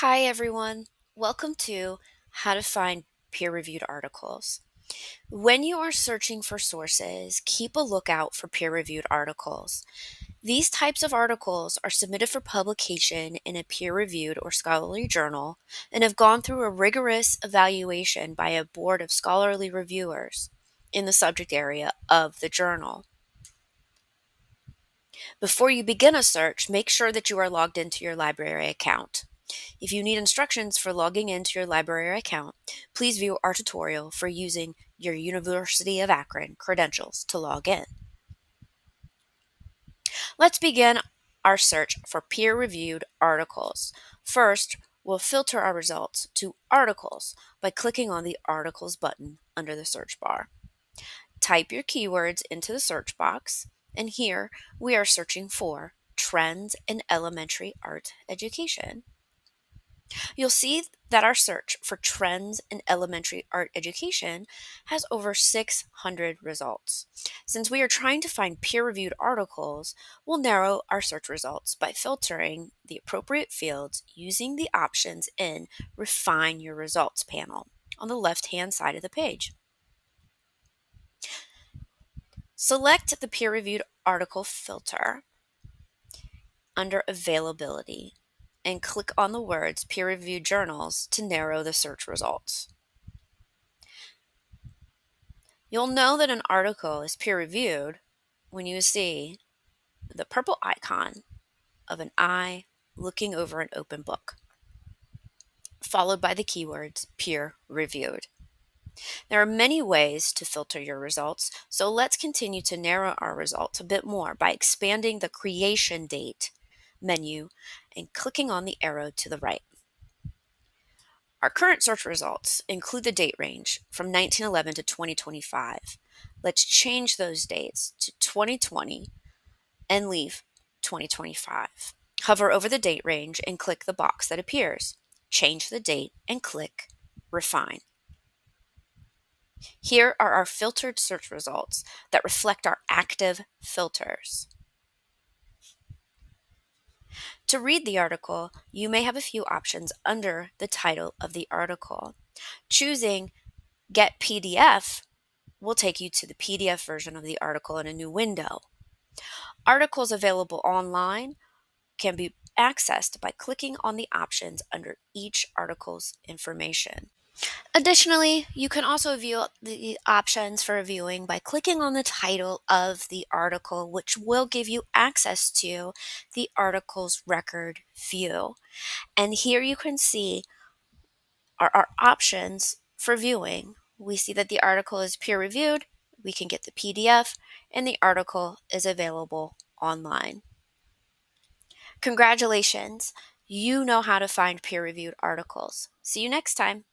Hi, everyone. Welcome to How to Find Peer Reviewed Articles. When you are searching for sources, keep a lookout for peer reviewed articles. These types of articles are submitted for publication in a peer reviewed or scholarly journal and have gone through a rigorous evaluation by a board of scholarly reviewers in the subject area of the journal. Before you begin a search, make sure that you are logged into your library account. If you need instructions for logging into your library account, please view our tutorial for using your University of Akron credentials to log in. Let's begin our search for peer-reviewed articles. First, we'll filter our results to articles by clicking on the Articles button under the search bar. Type your keywords into the search box, and here we are searching for trends in elementary art education. You'll see that our search for trends in elementary art education has over 600 results. Since we are trying to find peer-reviewed articles, we'll narrow our search results by filtering the appropriate fields using the options in Refine Your Results panel on the left-hand side of the page. Select the peer-reviewed article filter under Availability and click on the words peer-reviewed journals to narrow the search results. You'll know that an article is peer-reviewed when you see the purple icon of an eye looking over an open book, followed by the keywords peer-reviewed. There are many ways to filter your results, so let's continue to narrow our results a bit more by expanding the Creation Date menu and clicking on the arrow to the right. Our current search results include the date range from 1911 to 2025. Let's change those dates to 2020 and leave 2025. Hover over the date range and click the box that appears. Change the date and click Refine. Here are our filtered search results that reflect our active filters. To read the article, you may have a few options under the title of the article. Choosing Get PDF will take you to the PDF version of the article in a new window. Articles available online can be accessed by clicking on the options under each article's information. Additionally, you can also view the options for viewing by clicking on the title of the article, which will give you access to the article's record view. And here you can see our options for viewing. We see that the article is peer reviewed, we can get the PDF, and the article is available online. Congratulations! You know how to find peer reviewed articles. See you next time.